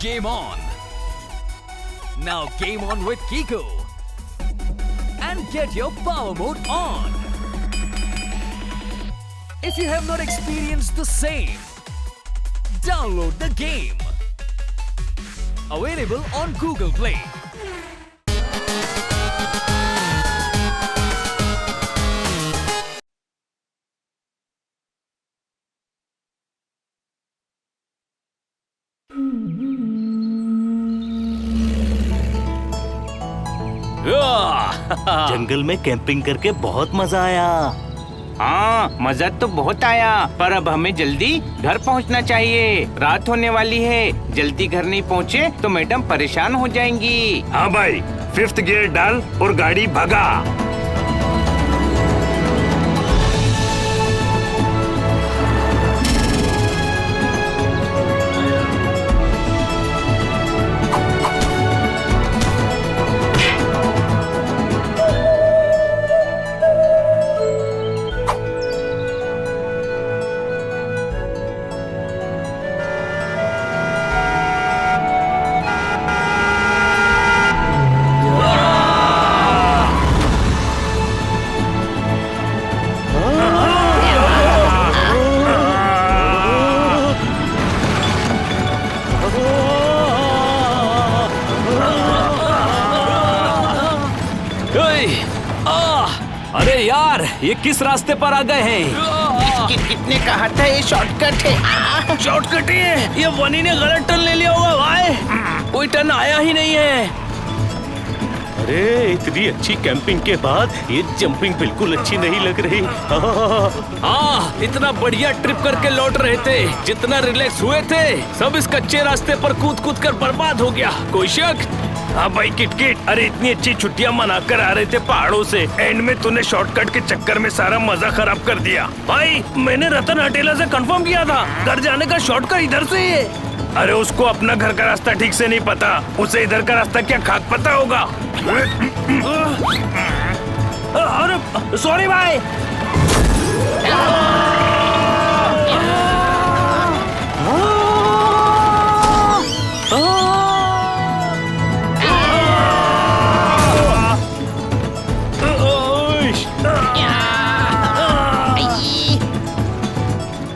Game on! Now game on with Kiko and get your power mode on. If you have not experienced the same, download the game. Available on Google Play. जंगल में camping करके बहुत मजा आया। हाँ, मजा तो बहुत आया, पर अब हमें जल्दी घर पहुंचना चाहिए। रात होने वाली है, जल्दी घर नहीं पहुंचे तो मैडम परेशान हो जाएंगी। हाँ भाई, 5th गियर डाल और गाड़ी भगा। अरे यार, ये किस रास्ते पर आ गए हैं? कितने कहा था ये शॉर्टकट है। शॉर्टकट ही है। ये वनी ने गलत टर्न ले लिया होगा भाई। कोई टर्न आया ही नहीं है। अरे इतनी अच्छी कैंपिंग के बाद ये जंपिंग बिल्कुल अच्छी नहीं लग रही। हाँ, इतना बढ़िया ट्रिप करके लौट रहे थे, जितना रिलैक्स हुए थे, सब इस कच्चे रास्ते पर कूद कूद कर बर्बाद हो गया। कोई शक? हाँ भाई किटकिट, अरे इतनी अच्छी छुट्टियां मनाकर आ रहे थे पहाड़ों से, एंड में तूने शॉर्टकट के चक्कर में सारा मजा खराब कर दिया। भाई, मैंने रतन हटेला से कंफर्म किया था, घर जाने का शॉर्टकट इधर से ही है। अरे उसको अपना घर का रास्ता ठीक से नहीं पता, उसे इधर का रास्ता क्या खाक पता होगा। अरे सॉरी भाई।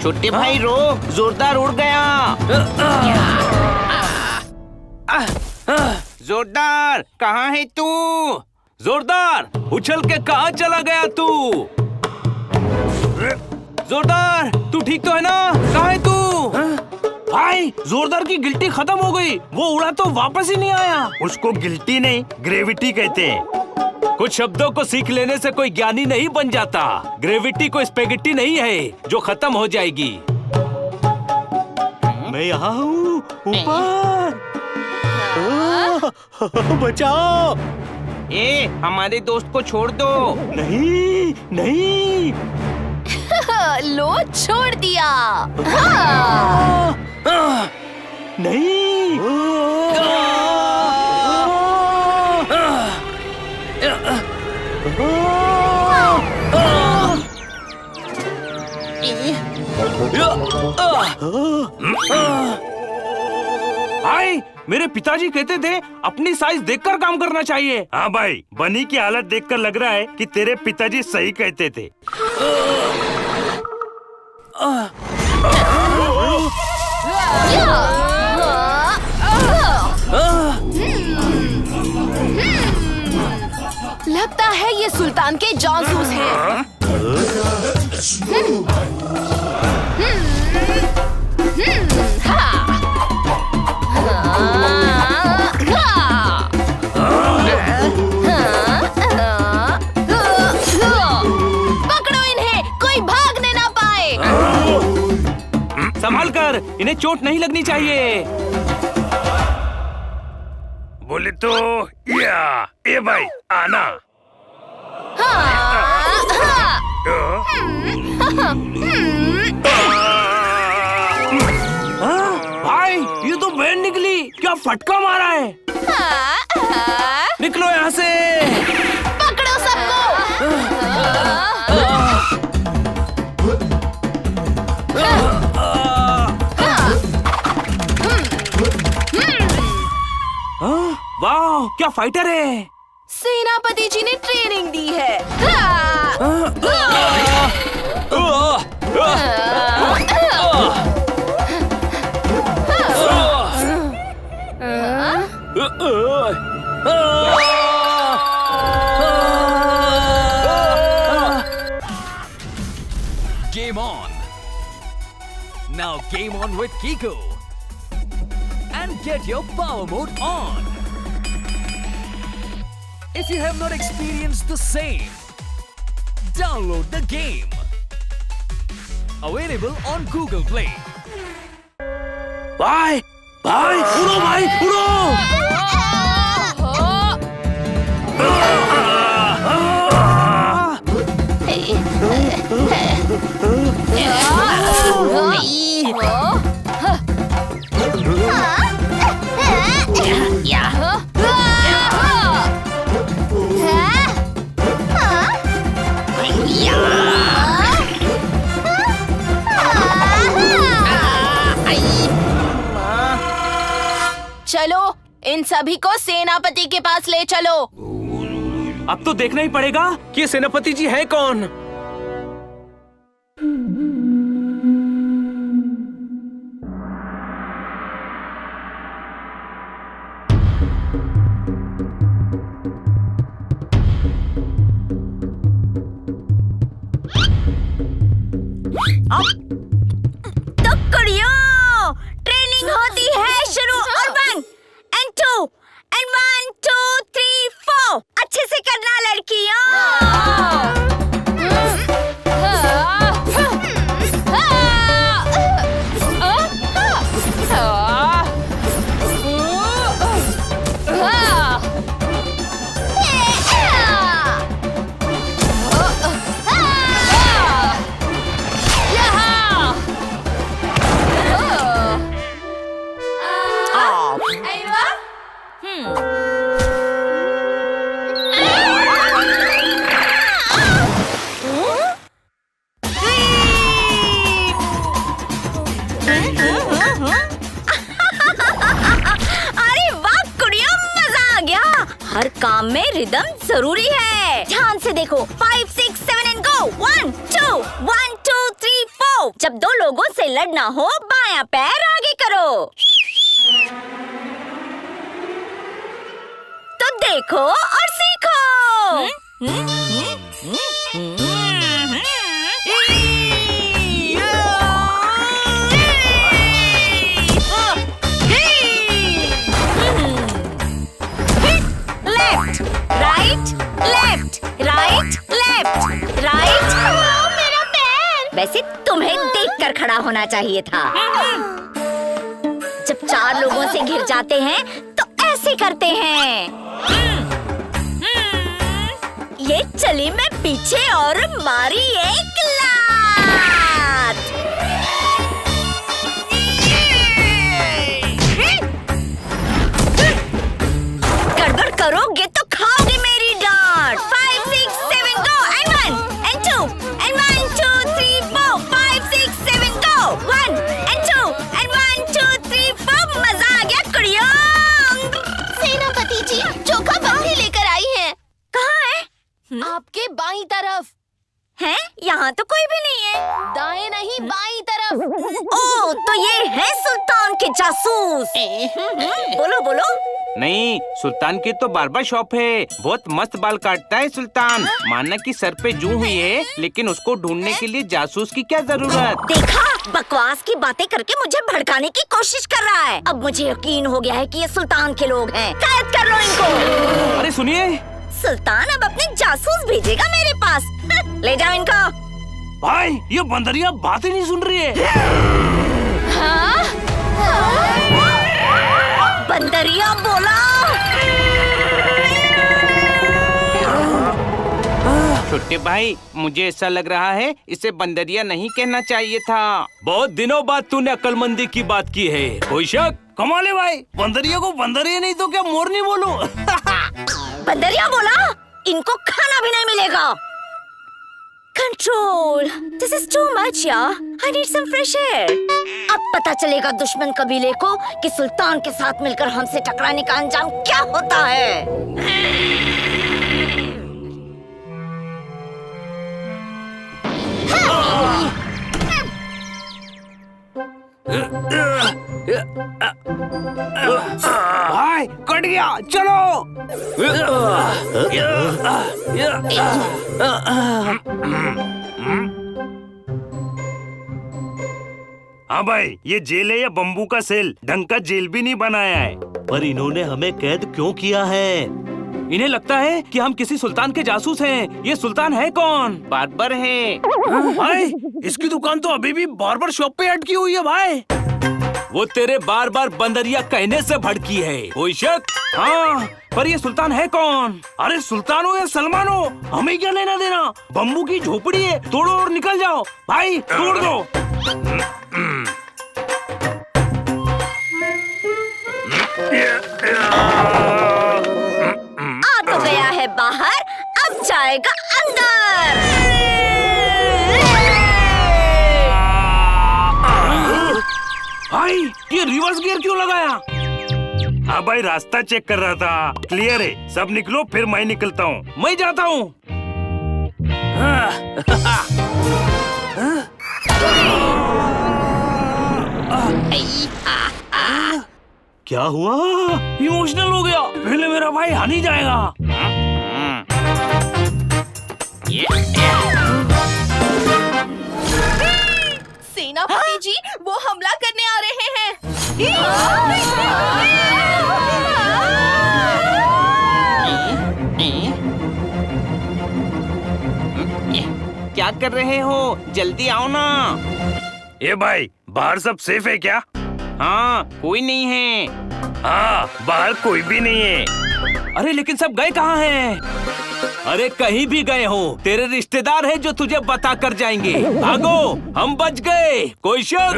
छोटे भाई रो, जोरदार उड़ गया। जोरदार, कहाँ है तू? जोरदार, उछल के कहाँ चला गया तू? जोरदार, तू ठीक तो है ना? कहाँ है तू? भाई, जोरदार की गिल्टी खत्म हो गई, वो उड़ा तो वापस ही नहीं आया। उसको गिल्टी नहीं, ग्रेविटी कहते हैं। कुछ शब्दों को सीख लेने से कोई ज्ञानी नहीं बन जाता। ग्रेविटी कोई स्पेगेटी नहीं है जो खत्म हो जाएगी। मैं यहाँ हूँ, ऊपर। बचाओ। ए, हमारे दोस्त को छोड़ दो। नहीं नहीं। लो, छोड़ दिया। नहीं। भाई, मेरे पिताजी कहते थे अपनी साइज देखकर काम करना चाहिए। हाँ भाई, बनी की हालत देखकर लग रहा है कि तेरे पिताजी सही कहते थे। लगता है ये सुल्तान के जासूस हैं। पकड़ो इन्हें, कोई भागने ना पाए। संभाल कर, इन्हें चोट नहीं लगनी चाहिए। बोले तो या ए भाई आना। भाई, ये तो बहन निकली, क्या फटका मारा है। निकलो यहाँ से। पकड़ो सबको। वाह, क्या फाइटर है। सेनापति जी ने ट्रेनिंग दी है। Game on! Now game on with Kiko! And get your power mode on! If you have not experienced the same, download the game! Available on Google Play. भाई भाई उड़ो भाई उड़ो। चलो इन सभी को सेनापति के पास ले चलो। अब तो देखना ही पड़ेगा कि सेनापति जी हैं कौन। तो कुड़ियों, ट्रेनिंग होती है शुरू और 1 and 2 and 1 2 3 4 अच्छे से करना लड़कियों। हर काम में रिदम जरूरी है। ध्यान से देखो। 5 6 7 and go 1 2 1 2 3 4। जब दो लोगों से लड़ना हो बायां पैर आगे करो। तो देखो और सीखो। वैसे तुम्हें देखकर खड़ा होना चाहिए था। जब 4 लोगों से घिर जाते हैं तो ऐसे करते हैं। ये चली मैं पीछे और मारी एक लात। गड़बड़ करोगे तो खाओगे मेरी डांट। 5 6 7 go and 1 and 2 and 1 2 3 4 5 6 7 go 1 and 2 and 1 2 3 4। मजा आ गया कुड़ियों। सेनापति जी चोखा बंदी लेकर आई हैं। कहाँ है? आपके बाईं तरफ है। यहाँ तो कोई भी नहीं है। दाएं नहीं बाईं तरफ। ओह तो ये है सुल्तान के जासूस। बोलो बोलो। नहीं, सुल्तान की तो बार्बर शॉप है। बहुत मस्त बाल काटता है सुल्तान। मानना कि सर पे जू हुई है, लेकिन उसको ढूंढने के लिए जासूस की क्या जरूरत। देखा, बकवास की बातें करके मुझे भड़काने की कोशिश कर रहा है। अब मुझे यकीन हो गया है कि ये सुल्तान के लोग हैं। कैद कर लो इनको। अरे सुनिए, सुल्तान अब अपने जासूस भेजेगा मेरे पास। ले जाओ इनको। भाई ये बंदरिया बात ही नहीं सुन रही है। हाँ? बंदरिया बोला। छोटे भाई, मुझे ऐसा लग रहा है इसे बंदरिया नहीं कहना चाहिए था। बहुत दिनों बाद तूने अक्लमंदी की बात की है। कोई शक? कमाल है भाई, बंदरिया को बंदरिया नहीं तो क्या मोरनी बोलो। बंदरिया बोला, इनको खाना भी नहीं मिलेगा। control. This is too much, यार. I need some fresh air. अब पता चलेगा दुश्मन कबीले को कि सुल्तान के साथ मिलकर हमसे टकराने का अंजाम क्या होता है. भाई कट गया, चलो. हाँ भाई, ये जेल है या बम्बू का सेल? ढंग का जेल भी नहीं बनाया है. पर इन्होंने हमें कैद क्यों किया है? इन्हें लगता है कि हम किसी सुल्तान के जासूस हैं. ये सुल्तान है कौन? बार्बर है. भाई, इसकी दुकान तो अभी भी बार्बर शॉप पे अटकी हुई है भाई. वो तेरे बार बार बंदरिया कहने से भड़की है. कोई शक? हाँ, पर ये सुल्तान है कौन? अरे सुल्तान हो या सलमान हो, हमें क्या लेना देना. बम्बू की झोपड़ी है, तोड़ो और निकल जाओ. भाई तोड़ दो. आ तो गया है बाहर, अब जाएगा अंदर. भाई ये रिवर्स गियर क्यों लगाया? हाँ भाई, रास्ता चेक कर रहा था. क्लियर है, सब निकलो फिर मैं निकलता हूँ. मैं जाता हूँ. क्या हुआ? इमोशनल हो गया. पहले मेरा भाई हानी जाएगा. सेनापति जी, वो हमला करने आ रहे हैं. क्या कर रहे हो? जल्दी आओ ना. ए भाई, बाहर सब सेफ है क्या? हाँ, कोई नहीं है. हाँ, बाहर कोई भी नहीं है. अरे लेकिन सब गए कहाँ हैं? अरे कहीं भी गए हो, तेरे रिश्तेदार हैं जो तुझे बता कर जाएंगे. भागो, हम बच गए. कोई शक?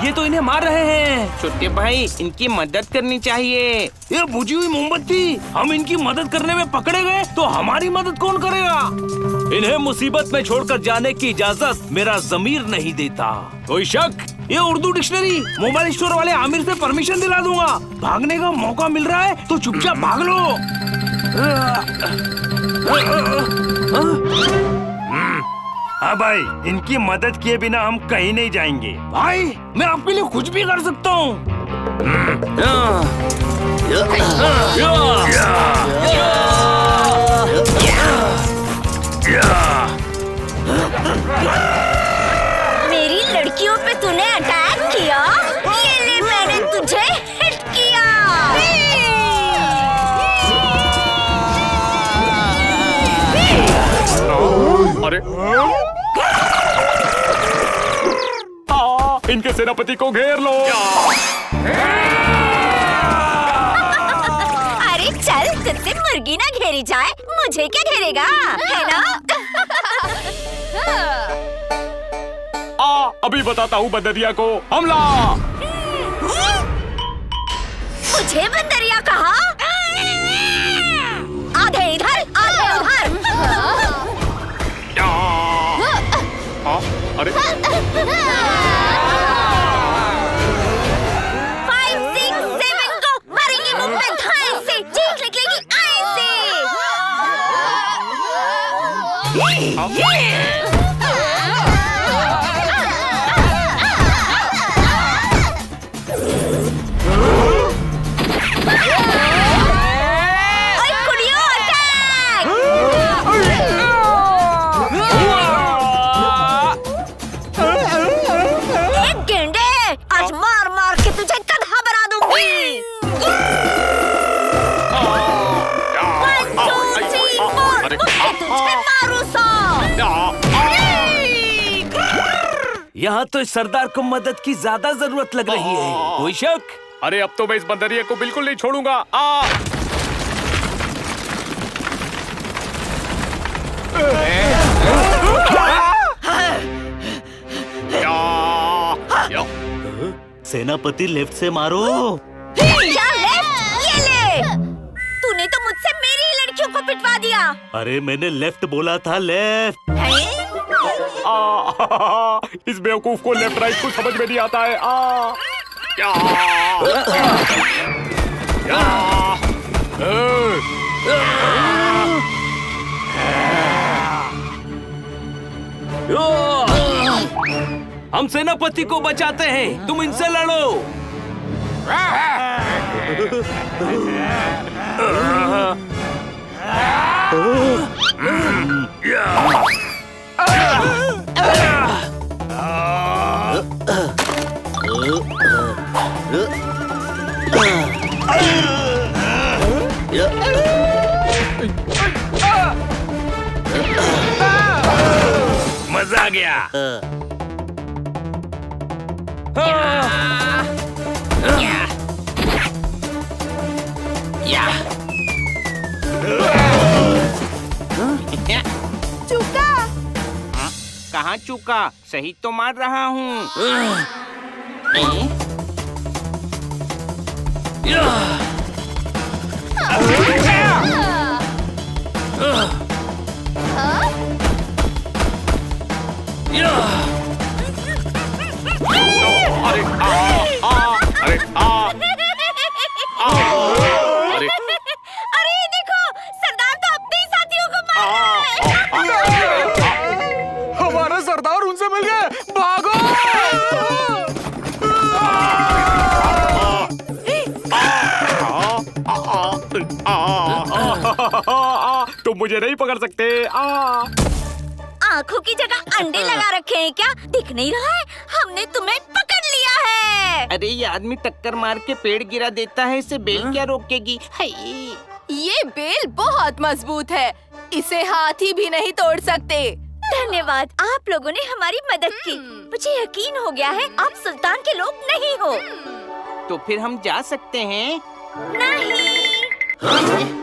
ये तो इन्हें मार रहे हैं. छोटे भाई, इनकी मदद करनी चाहिए. ये बुझी हुई मोमबत्ती, हम इनकी मदद करने में पकड़े गए तो हमारी मदद कौन करेगा? इन्हें मुसीबत में छोड़कर जाने की इजाजत मेरा ज़मीर नहीं देता. कोई शक? ये उर्दू डिक्शनरी मोबाइल स्टोर वाले आमिर से परमिशन दिला दूंगा. भागने का मौका मिल रहा है तो चुपचाप भाग लो. हाँ भाई, इनकी मदद किए बिना हम कहीं नहीं जाएंगे. भाई, मैं आपके लिए कुछ भी कर सकता हूँ. मेरी लड़कियों पे तूने अटैक किया, ये ले मैंने तुझे हिट किया. अरे इनके सेनापति को घेर लो. अरे चल, तुझसे मुर्गी ना घेरी जाए, मुझे क्या घेरेगा, है ना? अभी बताता हूँ बंदरिया को. हमला. मुझे बंदरिया कहा? आधे इधर, आधे उधर. अरे 5, 6, 7 को मारेंगे मुंह में धाए से, चीख निकलेगी आए से. ओए कुड़ियों, अटैक! एक गेंडे, आज मार मार के तुझे गधा बना दूंगी. 1, 2, 3, 4, मुझे तुझे मारू सा. यहाँ तो इस सरदार को मदद की ज्यादा जरूरत लग रही है। कोई शक? अरे अब तो मैं इस बंदरिया को बिल्कुल नहीं छोड़ूंगा। आ सेनापति लेफ्ट से मारो। क्या लेफ्ट? ये ले। तूने तो मुझसे मेरी ही लड़कियों को पिटवा दिया। अरे मैंने लेफ्ट बोला था, लेफ्ट। हैं? इस बेवकूफ को लेफ्ट राइट कुछ समझ में नहीं आता है। हम सेनापति को बचाते हैं, तुम इनसे लड़ो। मजा आ गया। चूका। कहाँ चूका? सही तो मार रहा हूँ। अरे देखो, सरदार तो अपने ही साथियों को मार रहा है। हमारा सरदार उनसे मिल गए, भागो! तुम मुझे नहीं पकड़ सकते। आँखों की जगह अंडे लगा रखे हैं क्या? दिख नहीं रहा है? हमने तुम्हें पकड़ लिया है। अरे ये आदमी टक्कर मार के पेड़ गिरा देता है, इसे बेल क्या रोकेगी? हाय। ये बेल बहुत मजबूत है, इसे हाथी भी नहीं तोड़ सकते। धन्यवाद, आप लोगों ने हमारी मदद की। मुझे यकीन हो गया है आप सुल्तान के लोग नहीं हो। तो फिर हम जा सकते हैं? नहीं।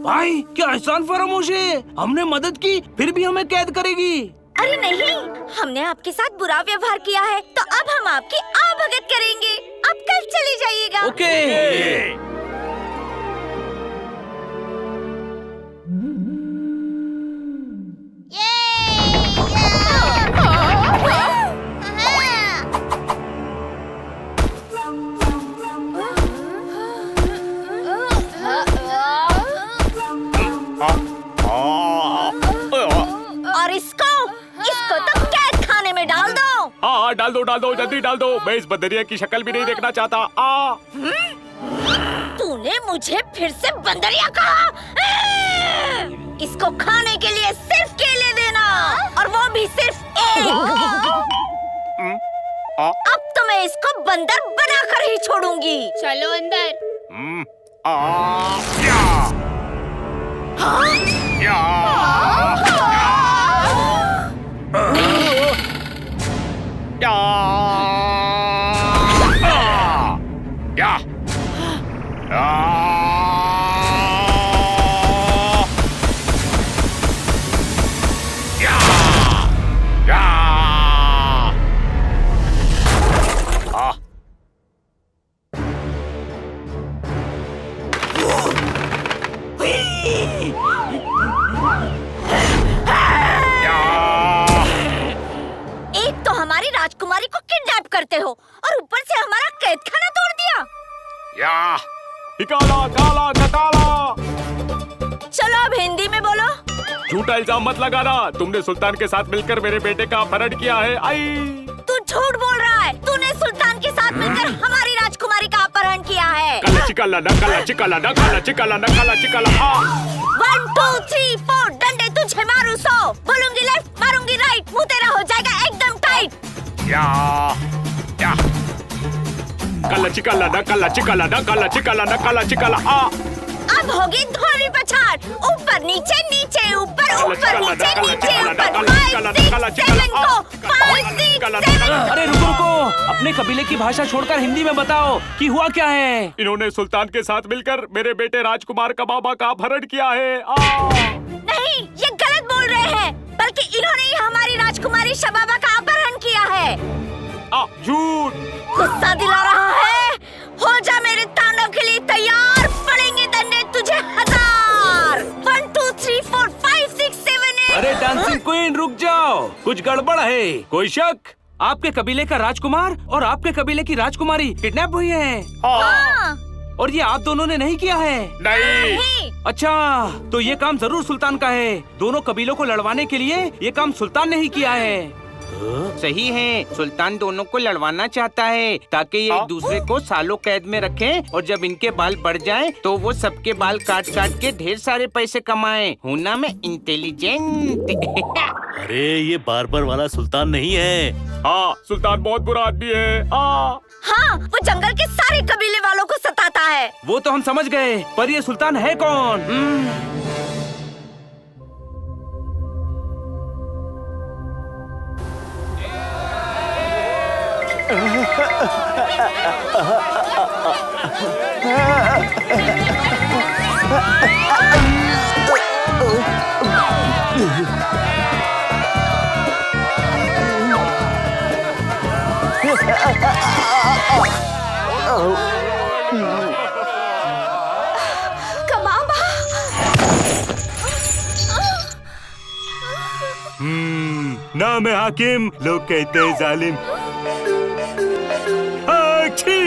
भाई क्या एहसान फरामोश है, हमने मदद की फिर भी हमें कैद करेगी। अरे नहीं, हमने आपके साथ बुरा व्यवहार किया है तो अब हम आपकी आवभगत करेंगे। अब कल चले जाइएगा। ओके। और इसको तो कैद खाने में डाल दो। हाँ, डाल दो, जल्दी डाल दो। मैं इस बंदरिया की शक्ल भी नहीं देखना चाहता। तूने मुझे फिर से बंदरिया कहा? इसको खाने के लिए सिर्फ केले देना, और वो भी सिर्फ एक। अब तो मैं इसको बंदर बनाकर ही छोड़ूंगी। चलो अंदर। एक तो हमारी राजकुमारी को किडनैप करते हो और ऊपर से हमारा कैद खाना तोड़ दिया। निकाला, काला, नकाला। चलो अब हिंदी में बोलो। झूठा इल्जाम मत लगाना, तुमने सुल्तान के साथ मिलकर मेरे बेटे का अपहरण किया है। आई तू झूठ बोल रहा है। तूने सुल्तान के साथ मिलकर हमारी राजकुमारी का अपहरण किया है। काला चिकाला ना, काला चिकाला ना, काला चिकाला ना, काला चिकाला। 1 2 3 4 डंडे तुझे मारू 100। बोलूंगी लेफ्ट, मारूंगी राइट, मुंह तेरा हो जाएगा एकदम टाइट। काला चिकाला ना, काला चिकाला ना, काला चिकाला ना, काला चिकाला। अब अब होगी धोरी पछाड़, ऊपर नीचे नीचे ऊपर ऊपर नीचे नीचे ऊपर। 5 6 7 गो, 5 6 7। अरे रुको रुको, अपने कबीले की भाषा छोड़कर हिंदी में बताओ कि हुआ क्या है। इन्होंने सुल्तान के साथ मिलकर मेरे बेटे राजकुमार का बाबा का अपहरण किया है। नहीं, ये गलत बोल रहे हैं, बल्कि इन्होंने ही हमारी राजकुमारी शबाबा का अपहरण किया है। झूठ। गुस्सा दिला रहा है। हो जा मेरे तांडव के लिए तैयार, पड़ेंगे दंडे तुझे 1000। 1 2 3 4 5 6 7 8। अरे डांसिंग क्वीन रुक जाओ, कुछ गड़बड़ है। कोई शक? आपके कबीले का राजकुमार और आपके कबीले की राजकुमारी किडनैप हुई है। हाँ। और ये आप दोनों ने नहीं किया है? नहीं। अच्छा, तो ये काम जरूर सुल्तान का है। दोनों कबीलों को लड़वाने के लिए ये काम सुल्तान ने ही किया है। सही है, सुल्तान दोनों को लड़वाना चाहता है ताकि ये एक दूसरे को सालों कैद में रखें और जब इनके बाल बढ़ जाएं तो वो सबके बाल काट काट के ढेर सारे पैसे कमाएं। हूँ ना मैं इंटेलिजेंट। अरे ये बार्बर वाला सुल्तान नहीं है। हाँ, सुल्तान बहुत बुरा आदमी है। हाँ, वो जंगल के सारे कबीले वालों को सताता है। वो तो हम समझ गए, पर ये सुल्तान है कौन? नाम है हाकिम, लोग कहते हैं जालिम। अच्छी,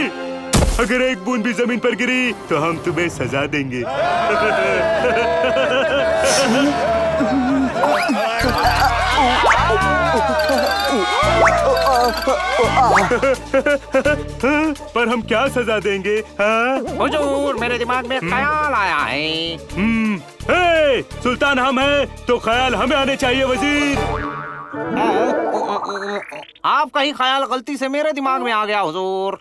अगर एक बूंद भी जमीन पर गिरी तो हम तुम्हें सजा देंगे। पर हम क्या सजा देंगे? हाँ? हुजूर, मेरे दिमाग में ख्याल आया है। हे, सुल्तान हम हैं तो ख्याल हमें आने चाहिए वजीर। आपका ही ख्याल गलती से मेरे दिमाग में आ गया हुजूर।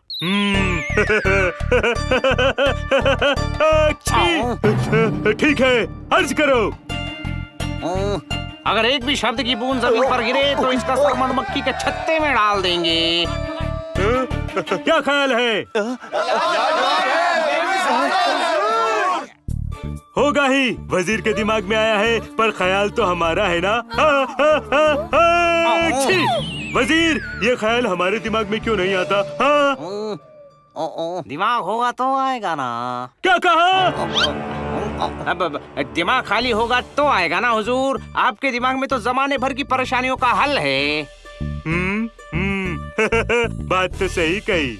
ठीक है, अर्ज करो। अगर एक भी शब्द की बूंद जमीन पर गिरे तो इसका सर मधुमक्खी के छत्ते में डाल देंगे। क्या ख्याल है? होगा ही, वजीर के दिमाग में आया है, पर ख्याल तो हमारा है ना। वजीर, ये ख्याल हमारे दिमाग में क्यों नहीं आता? दिमाग होगा तो आएगा ना। क्या कहा? अब दिमाग खाली होगा तो आएगा ना हुजूर। आपके दिमाग में तो जमाने भर की परेशानियों का हल है। बात तो सही कही।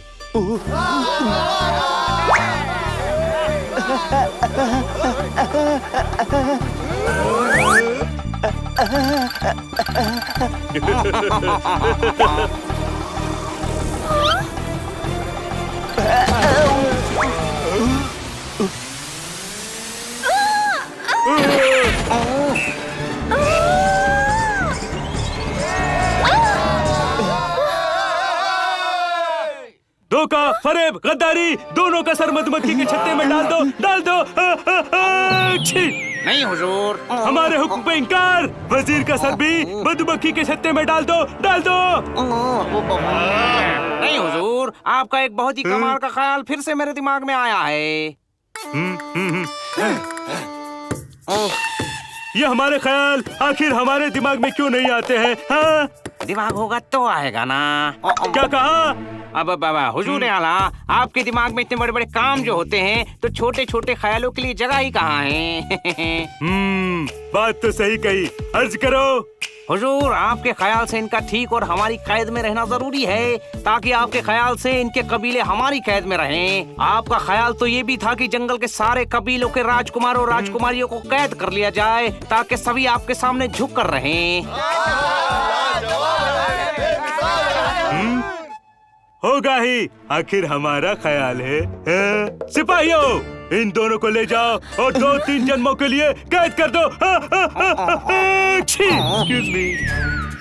धोखा, फरेब, गद्दारी, दोनों का सर मधुमक्खी के छत्ते में डाल दो, डाल दो। नहीं हुजूर। हमारे हुक्म पे इनकार। वजीर का सर भी मधुमक्खी के छत्ते में डाल दो, डाल दो। नहीं हुजूर, आपका एक बहुत ही कमाल का ख्याल फिर से मेरे दिमाग में आया है। ये हमारे ख्याल आखिर हमारे दिमाग में क्यों नहीं आते हैं? हाँ? दिमाग होगा तो आएगा ना। क्या कहा? अब बाबा हुजूर आला, आपके दिमाग में इतने बड़े बड़े काम जो होते हैं तो छोटे छोटे ख्यालों के लिए जगह ही कहाँ है? बात तो सही कही, अर्ज करो। हुजूर, आपके ख्याल से इनका ठीक और हमारी कैद में रहना जरूरी है ताकि आपके ख्याल से इनके कबीले हमारी कैद में रहें। आपका ख्याल तो ये भी था कि जंगल के सारे कबीलों के राजकुमार और राजकुमारियों को कैद कर लिया जाए ताकि सभी आपके सामने झुक कर रहें। होगा ही, आखिर हमारा ख्याल है। सिपाहियों, इन दोनों को ले जाओ और 2-3 जन्मों के लिए कैद कर दो। Excuse me.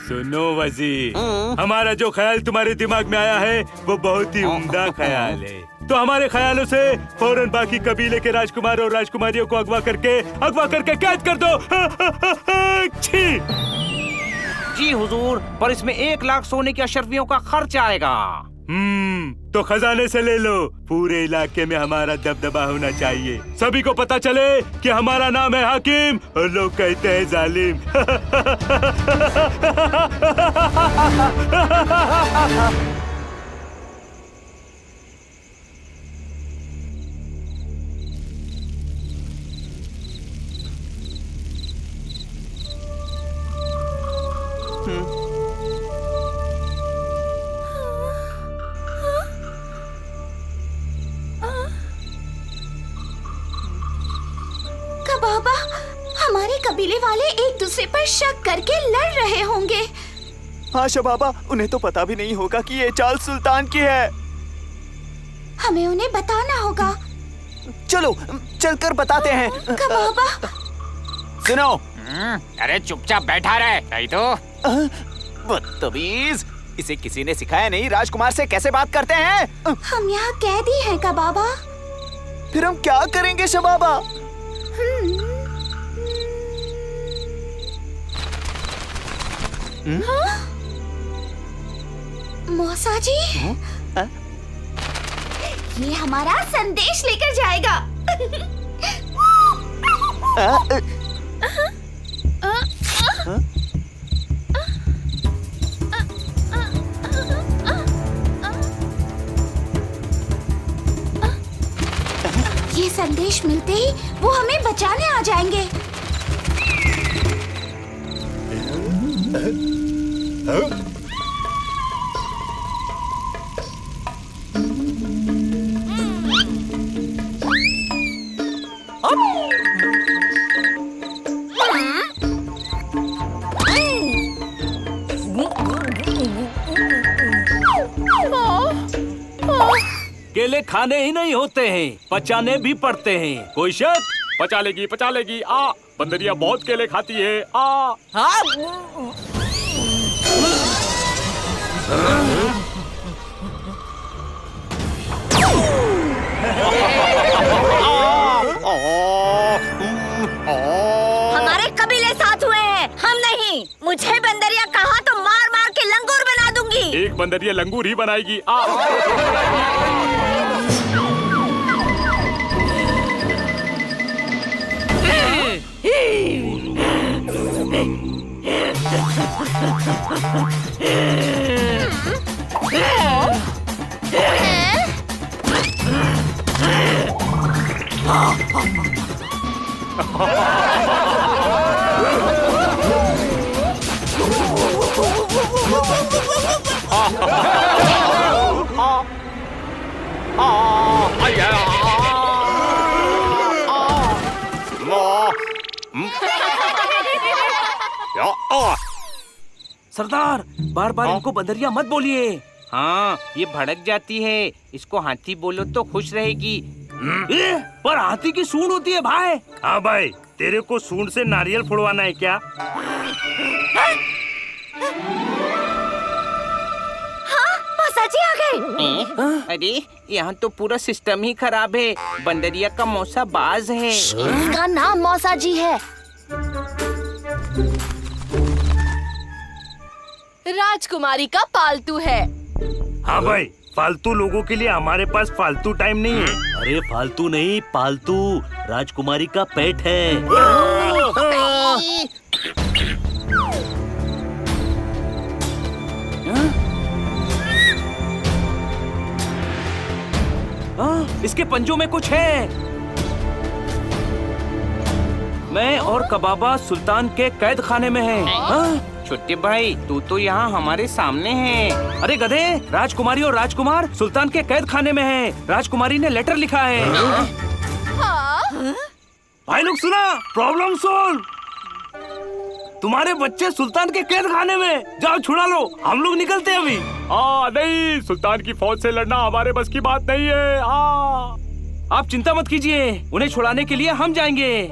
सुनो वजीर, हमारा जो ख्याल तुम्हारे दिमाग में आया है वो बहुत ही उम्दा ख्याल है। तो हमारे ख्यालों से फौरन बाकी कबीले के राजकुमार और राजकुमारियों को अगवा करके कैद कर दो। छी! जी हुजूर, पर इसमें 1 लाख सोने की अशरफियों का खर्च आएगा। तो खजाने से ले लो। पूरे इलाके में हमारा दबदबा होना चाहिए, सभी को पता चले कि हमारा नाम है हाकिम और लोग कहते हैं जालिम। बाबा, हमारे कबीले वाले एक दूसरे पर शक करके लड़ रहे होंगे। हाँ शबाबा, उन्हें तो पता भी नहीं होगा कि ये चाल सुल्तान की है। हमें उन्हें बताना होगा। चलो चलकर बताते हैं। बाबा, सुनो। अरे चुपचाप बैठा रहे। नहीं तो बदतमीज, इसे किसी ने सिखाया नहीं राजकुमार से कैसे बात करते हैं। हम यहाँ कैदी हैं का बाबा। फिर हम क्या करेंगे शबाबा? मौसा जी, ये हमारा संदेश लेकर जाएगा। ये संदेश मिलते ही वो हमें बचाने आ जाएंगे। केले खाने ही नहीं होते हैं, पचाने भी पड़ते हैं। कोई शक? पचा लेगी। आ बंदरिया बहुत केले खाती है। आ हमारे कबीले साथ हुए हैं, हम नहीं। मुझे बंदरिया कहा तो मार मार के लंगूर बना दूंगी। एक बंदरिया लंगूर ही बनाएगी। आ सरदार, बार बार इनको बंदरिया मत बोलिए। हाँ, ये भड़क जाती है। इसको हाथी बोलो तो खुश रहेगी। पर हाथी की सूंड होती है भाई। हाँ भाई, तेरे को सूंड से नारियल फुड़वाना है क्या? हाँ, मौसा जी आ गए। अरे यहाँ तो पूरा सिस्टम ही खराब है। बंदरिया का मौसा बाज है। इसका नाम मौसा जी है। राजकुमारी का पालतू है। हाँ भाई, फालतू लोगों के लिए हमारे पास फालतू टाइम नहीं है। अरे फालतू नहीं, पालतू राजकुमारी का पेट है। इसके पंजों में कुछ है। मैं और कबाबा सुल्तान के कैद खाने में हैं। छोटे भाई, तू तो यहाँ हमारे सामने है। अरे गधे, राजकुमारी और राजकुमार सुल्तान के कैद खाने में हैं। राजकुमारी ने लेटर लिखा है। हाँ? भाई लोग सुना, प्रॉब्लम सोल्व। तुम्हारे बच्चे सुल्तान के कैद खाने में, जाओ छुड़ा लो, हम लोग निकलते हैं अभी। नहीं, सुल्तान की फौज से लड़ना हमारे बस की बात नहीं है। आप चिंता मत कीजिए, उन्हें छुड़ाने के लिए हम जाएंगे।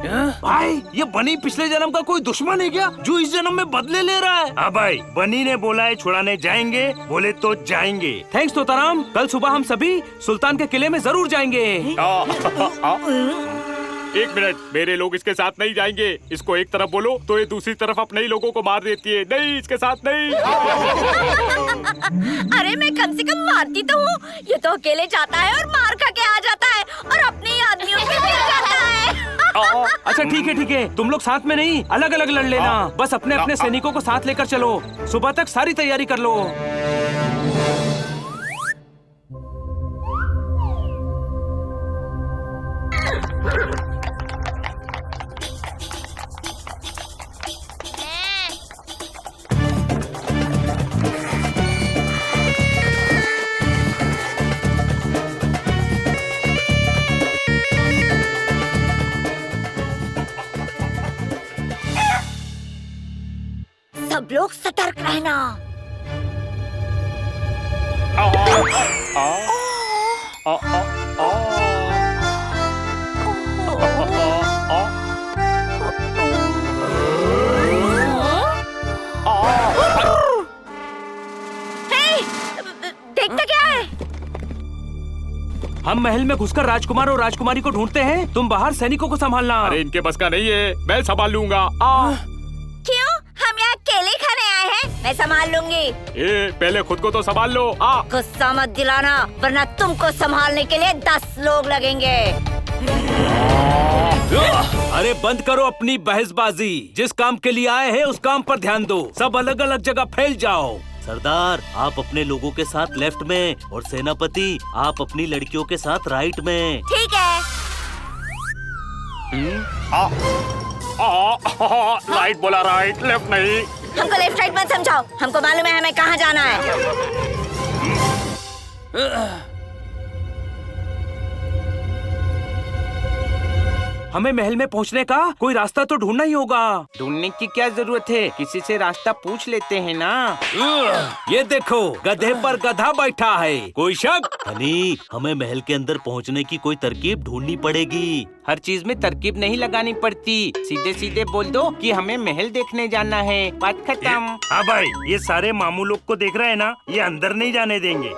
भाई ये बनी पिछले जन्म का कोई दुश्मन है क्या, जो इस जन्म में बदले ले रहा है? हाँ भाई, बनी ने बोला है छुड़ाने जाएंगे, बोले तो जाएंगे। थैंक्स तोताराम, कल सुबह हम सभी सुल्तान के किले में जरूर जाएंगे। एक मिनट, मेरे लोग इसके साथ नहीं जाएंगे। इसको एक तरफ बोलो तो ये दूसरी तरफ अपने ही लोगों को मार देती है। नहीं, इसके साथ नहीं। अरे मैं कम से कम मारती तो हूँ, ये तो अकेले जाता है और मार खा के आ जाता है और अपने ही आदमियों से मिल जाता है। अच्छा ठीक है, तुम लोग साथ में नहीं, अलग अलग लड़ लेना। बस अपने अपने सैनिकों को साथ लेकर चलो, सुबह तक सारी तैयारी कर लो। सब लोग सतर्क रहना। देखता क्या है? हम महल में घुसकर राजकुमार और राजकुमारी को ढूंढते हैं, तुम बाहर सैनिकों को संभालना। अरे इनके बस का नहीं है, मैं संभाल लूंगा। क्यों? हम यहाँ केले खाने आए हैं, मैं संभाल लूंगी। पहले खुद को तो संभाल लो। गुस्सा मत दिलाना, वरना तुमको संभालने के लिए 10 लोग लगेंगे। अरे बंद करो अपनी बहसबाजी, जिस काम के लिए आए हैं उस काम पर ध्यान दो। सब अलग अलग जगह फैल जाओ। सरदार, आप अपने लोगों के साथ लेफ्ट में और सेनापति आप अपनी लड़कियों के साथ राइट में। ठीक है। राइट बोला, राइट लेफ्ट नहीं। हमको लेफ्ट राइट मत समझाओ, हमको मालूम है हमें कहाँ जाना है। हमें महल में पहुंचने का कोई रास्ता तो ढूंढना ही होगा। ढूंढने की क्या जरूरत है, किसी से रास्ता पूछ लेते हैं ना। ये देखो, गधे पर गधा बैठा है, कोई शक? हनी, हमें महल के अंदर पहुंचने की कोई तरकीब ढूंढनी पड़ेगी। हर चीज में तरकीब नहीं लगानी पड़ती, सीधे सीधे बोल दो कि हमें महल देखने जाना है, बात खत्म। हाँ भाई, ये सारे मामू लोग को देख रहे हैं ना, ये अंदर नहीं जाने देंगे।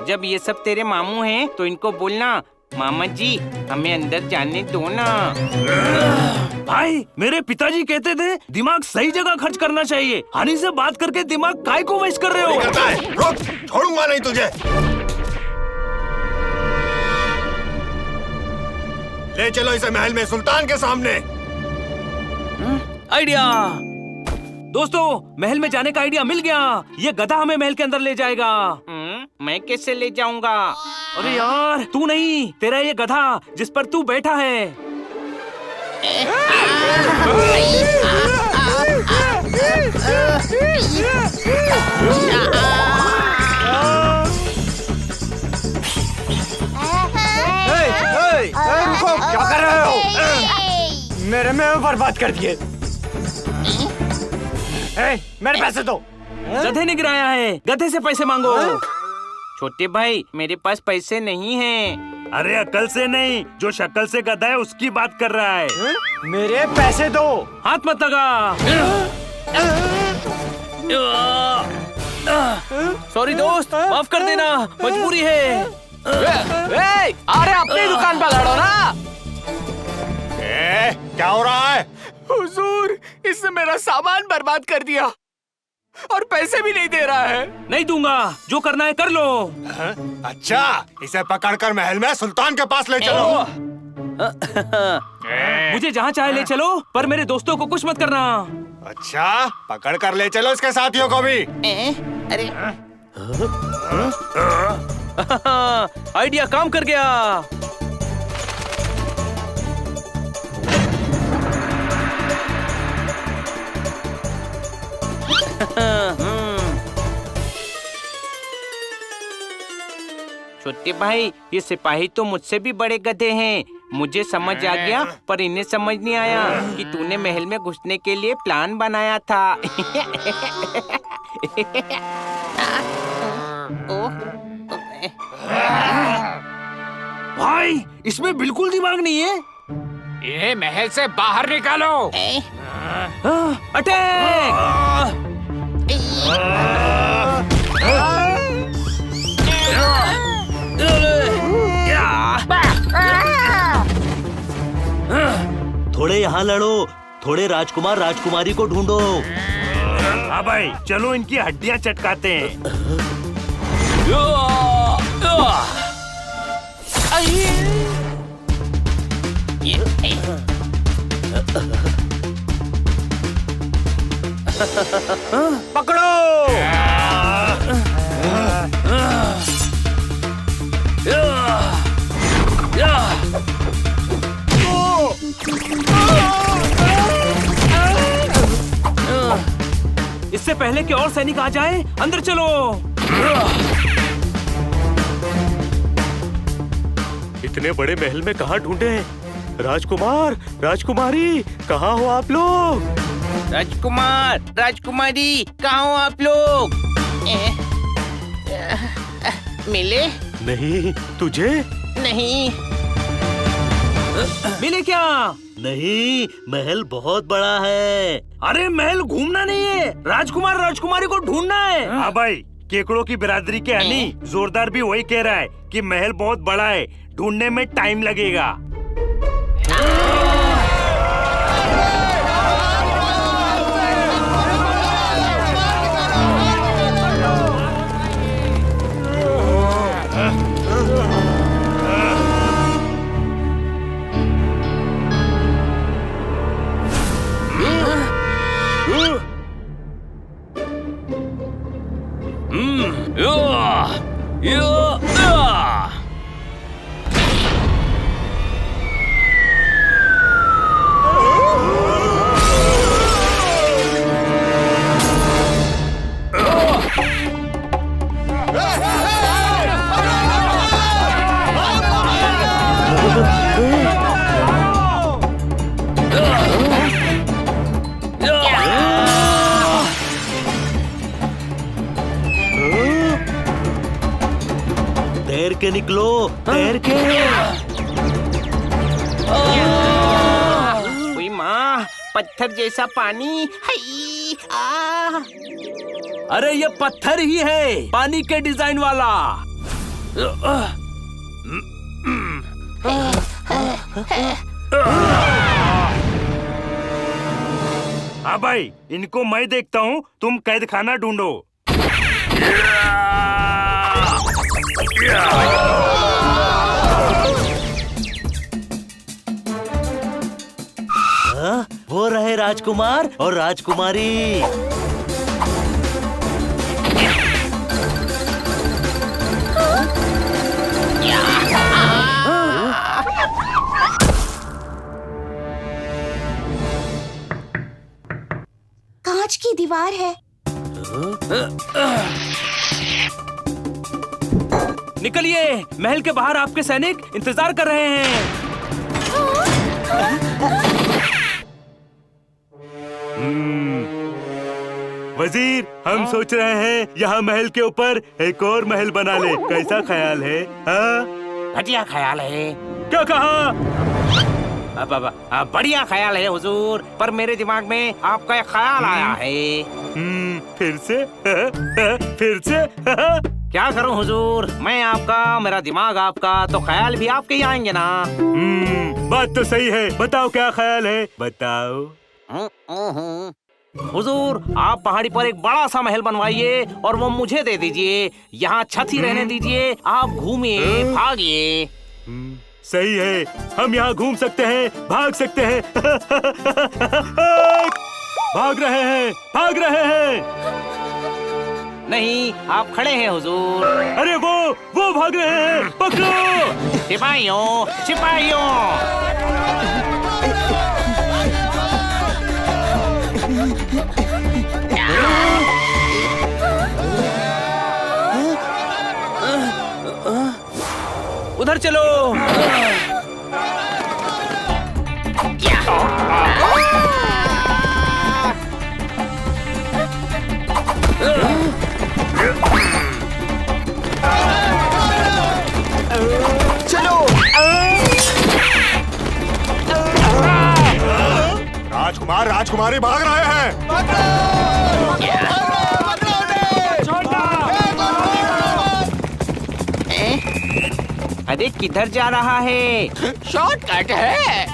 जब ये सब तेरे मामू हैं, तो इनको बोलना, मामा जी हमें अंदर जाने दो ना। भाई, मेरे पिताजी कहते थे दिमाग सही जगह खर्च करना चाहिए। हनी से बात करके दिमाग काय को वेस्ट कर रहे हो? करता है, रुक, छोड़ूंगा नहीं तुझे। ले चलो इसे महल में सुल्तान के सामने। आइडिया दोस्तों, महल में जाने का आइडिया मिल गया। ये गधा हमें महल के अंदर ले जाएगा। मैं कैसे ले जाऊंगा? अरे यार, तू नहीं, तेरा ये गधा जिस पर तू बैठा है। रुको, क्या कर रहे हो? मेरे में बर्बाद कर दिए। मेरे पैसे दो। गधे ने गिराया है, गधे से पैसे मांगो। छोटे भाई, मेरे पास पैसे नहीं हैं। अरे अकल से नहीं, जो शक्ल से गधा है उसकी बात कर रहा है। मेरे पैसे दो। हाथ मत लगा। सॉरी दोस्त, माफ कर देना, मजबूरी है। अरे अपनी दुकान पर लड़ो ना। क्या हो रहा है? हुजूर, इसने मेरा सामान बर्बाद कर दिया और पैसे भी नहीं दे रहा है। नहीं दूंगा, जो करना है कर लो। अच्छा, इसे पकड़कर महल में सुल्तान के पास ले चलो। मुझे जहाँ चाहे ले चलो, पर मेरे दोस्तों को कुछ मत करना। अच्छा, पकड़कर ले चलो इसके साथियों को भी। अरे आइडिया काम कर गया। छोटे भाई, ये सिपाही तो मुझसे भी बड़े गधे हैं। मुझे समझ आ गया, पर इन्हें समझ नहीं आया कि तूने महल में घुसने के लिए प्लान बनाया था। भाई इसमें बिल्कुल दिमाग नहीं है। ये महल से बाहर निकालो। अटैक! थोड़े यहाँ लड़ो, थोड़े राजकुमार राजकुमारी को ढूंढो। हाँ भाई चलो इनकी हड्डियाँ चटकाते हैं। पकड़ो। इससे पहले कि और सैनिक आ जाएं, अंदर चलो। इतने बड़े महल में कहाँ ढूंढे? राजकुमार राजकुमारी कहाँ हो आप लोग? राजकुमार राजकुमारी कहाँ हो आप लोग? मिले नहीं, तुझे नहीं। मिले क्या? नहीं, महल बहुत बड़ा है। अरे महल घूमना नहीं है, राजकुमार राजकुमारी को ढूंढना है। हाँ भाई, केकड़ों की बिरादरी के हनी जोरदार भी वही कह रहा है कि महल बहुत बड़ा है, ढूंढने में टाइम लगेगा। तैर के निकलो, तैर के। कोई माँ, पत्थर जैसा पानी। हाय, आ। अरे ये पत्थर ही है, पानी के डिजाइन वाला। हाँ भाई, इनको मैं देखता हूँ, तुम कैद खाना ढूंढो। हाँ, वो रहे राजकुमार और राजकुमारी। कांच की दीवार है। निकलिए, महल के बाहर आपके सैनिक इंतजार कर रहे हैं। वजीर, हम सोच रहे हैं यहाँ महल के ऊपर एक और महल बना ले, कैसा ख्याल है? हाँ? घटिया ख्याल है। क्या कहा? बढ़िया ख्याल है हुजूर, पर मेरे दिमाग में आपका एक ख्याल आया है। फिर से? फिर से? क्या करूं हुजूर, मैं आपका, मेरा दिमाग आपका, तो ख्याल भी आपके ही आएंगे ना। बात तो सही है, बताओ क्या ख्याल है, बताओ। हुजूर, आप पहाड़ी पर एक बड़ा सा महल बनवाइए और वो मुझे दे दीजिए। यहाँ छत ही रहने दीजिए, आप घूमिए, भागिए। सही है, हम यहाँ घूम सकते हैं, भाग सकते हैं। भाग रहे हैं, भाग रहे हैं। नहीं, आप खड़े हैं हुजूर। अरे वो भाग रहे हैं, पकड़ो। सिपाहियों, सिपाहियों। उधर चलो। चलो राजकुमारी भाग रहे हैं। अरे किधर जा रहा है? शॉर्टकट है।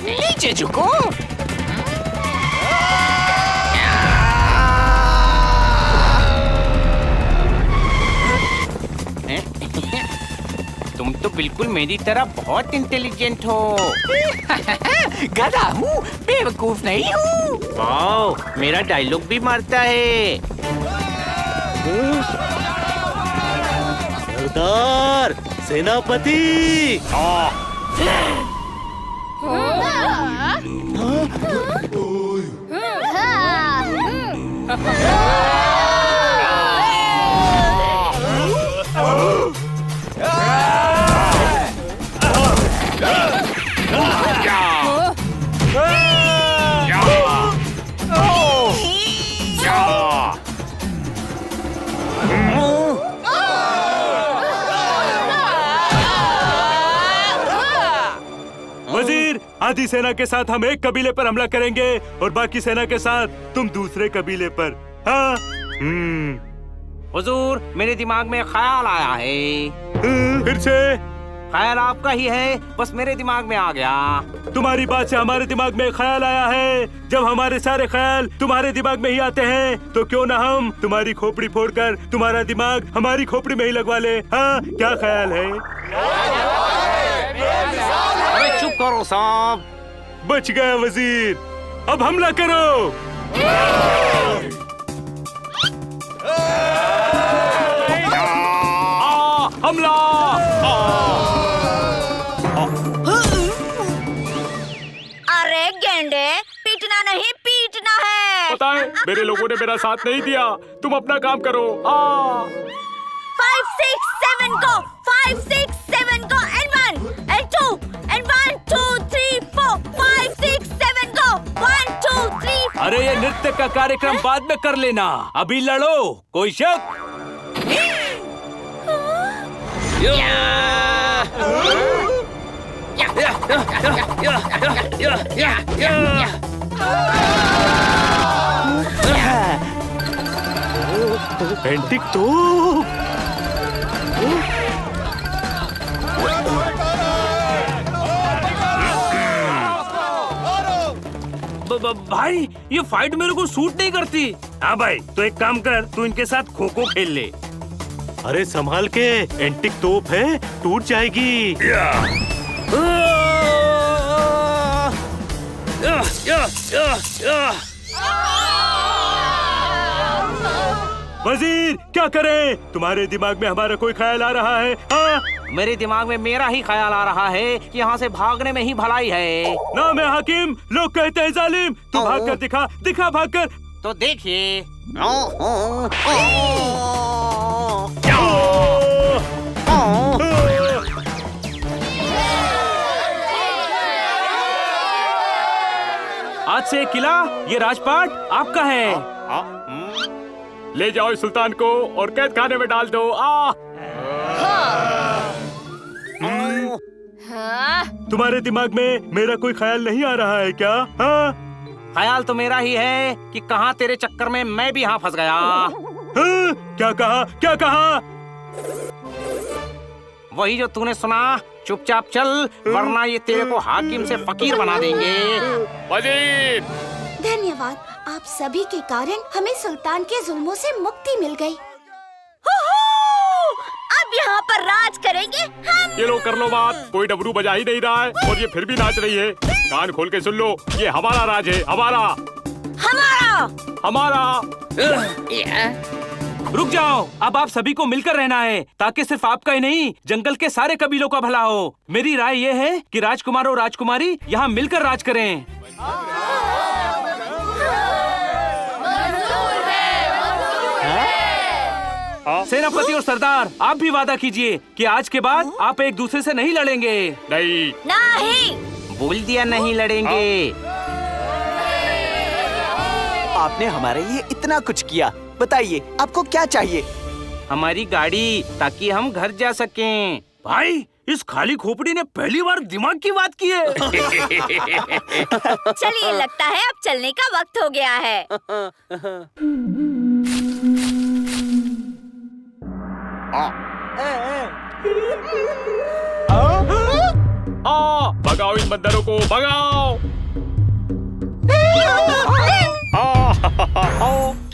नीचे झुको। तुम तो बिल्कुल मेरी तरह बहुत इंटेलिजेंट हो। गधा हूँ, बेवकूफ नहीं हूँ। वाह, मेरा डायलॉग भी मारता है। सरदार, सेनापति। वजीर, आधी सेना के साथ हम एक कबीले पर हमला करेंगे और बाकी सेना के साथ तुम दूसरे कबीले पर। हाँ? हुजूर, मेरे दिमाग में ख्याल आया है। फिर से? ख्याल आपका ही है, बस मेरे दिमाग में आ गया। तुम्हारी बात से हमारे दिमाग में ख्याल आया है। जब हमारे सारे ख्याल तुम्हारे दिमाग में ही आते हैं, तो क्यों ना हम तुम्हारी खोपड़ी फोड़कर तुम्हारा दिमाग हमारी खोपड़ी में ही लगवा ले। हाँ, क्या ख्याल है? अरे चुप करो साहब। बच गया वजीर, अब हमला करो। हमला! अरे गेंडे, पीटना नहीं, पीटना है। पता है, मेरे लोगों ने मेरा साथ नहीं दिया। तुम अपना काम करो। 5, 6, 7 go, 5, 6, 7 go, and 1 and 2 and 1, 2, 3, 4, 5, 6, 7 go, 1, 2, 3। अरे ये नृत्य का कार्यक्रम बाद में कर लेना, अभी लड़ो। कोई शक? एंटिक तो भाई, ये फाइट मेरे को सूट नहीं करती। हाँ भाई, तो एक काम कर, तू इनके साथ खो खो खेल ले। अरे संभाल के, एंटिक तोप है, टूट जाएगी। वजीर, क्या करें? तुम्हारे दिमाग में हमारा कोई ख्याल आ रहा है? हाँ? मेरे दिमाग में मेरा ही ख्याल आ रहा है कि यहाँ से भागने में ही भलाई है। नाम है हाकिम, लोग कहते हैं जालिम। तू भाग कर दिखा, दिखा भाग कर। तो देखिए। आज से ये किला, ये राजपाट आपका है। ले जाओ इस सुल्तान को और कैद खाने में डाल दो। तुम्हारे दिमाग में मेरा कोई ख्याल नहीं आ रहा है क्या? हाँ? ख्याल तो मेरा ही है कि कहाँ तेरे चक्कर में मैं भी यहाँ फंस गया। हाँ? क्या कहा? क्या कहा? वही जो तूने सुना। चुपचाप चल, वरना ये तेरे को हाकिम से फकीर बना देंगे। वजीर! धन्यवाद, आप सभी के कारण हमें सुल्तान के जुल्मों से मुक्ति मिल गई। अब यहाँ पर राज करेंगे हम। ये लो, कर लो बात। कोई डबरू बजा ही नहीं रहा है और ये फिर भी नाच रही है। कान खोल के सुन लो, ये हमारा राज है। हमारा हमारा। रुक जाओ, अब आप सभी को मिलकर रहना है, ताकि सिर्फ आपका ही नहीं, जंगल के सारे कबीलों का भला हो। मेरी राय ये है कि राजकुमार और राजकुमारी यहाँ मिलकर राज करें। सेनापति और सरदार, आप भी वादा कीजिए कि आज के बाद आप एक दूसरे से नहीं लड़ेंगे। नहीं। नहीं। बोल दिया, नहीं लड़ेंगे। आपने हमारे लिए इतना कुछ किया, बताइए आपको क्या चाहिए? हमारी गाड़ी, ताकि हम घर जा सकें। भाई, इस खाली खोपड़ी ने पहली बार दिमाग की बात की है। चलिए, लगता है अब चलने का वक्त हो गया है। भगाओ इन बंदरों को, भगाओ।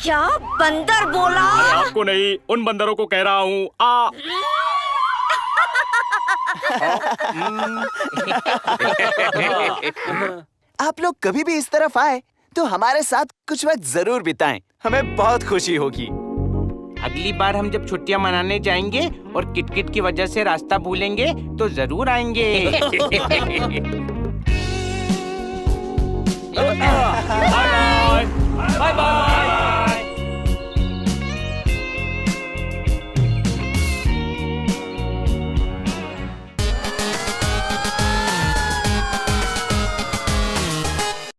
क्या बंदर बोला? आपको नहीं, उन बंदरों को कह रहा हूँ। आप लोग कभी भी इस तरफ आए तो हमारे साथ कुछ वक्त जरूर बिताएं, हमें बहुत खुशी होगी। अगली बार हम जब छुट्टियां मनाने जाएंगे और किटकिट की वजह से रास्ता भूलेंगे तो जरूर आएंगे। Bye bye.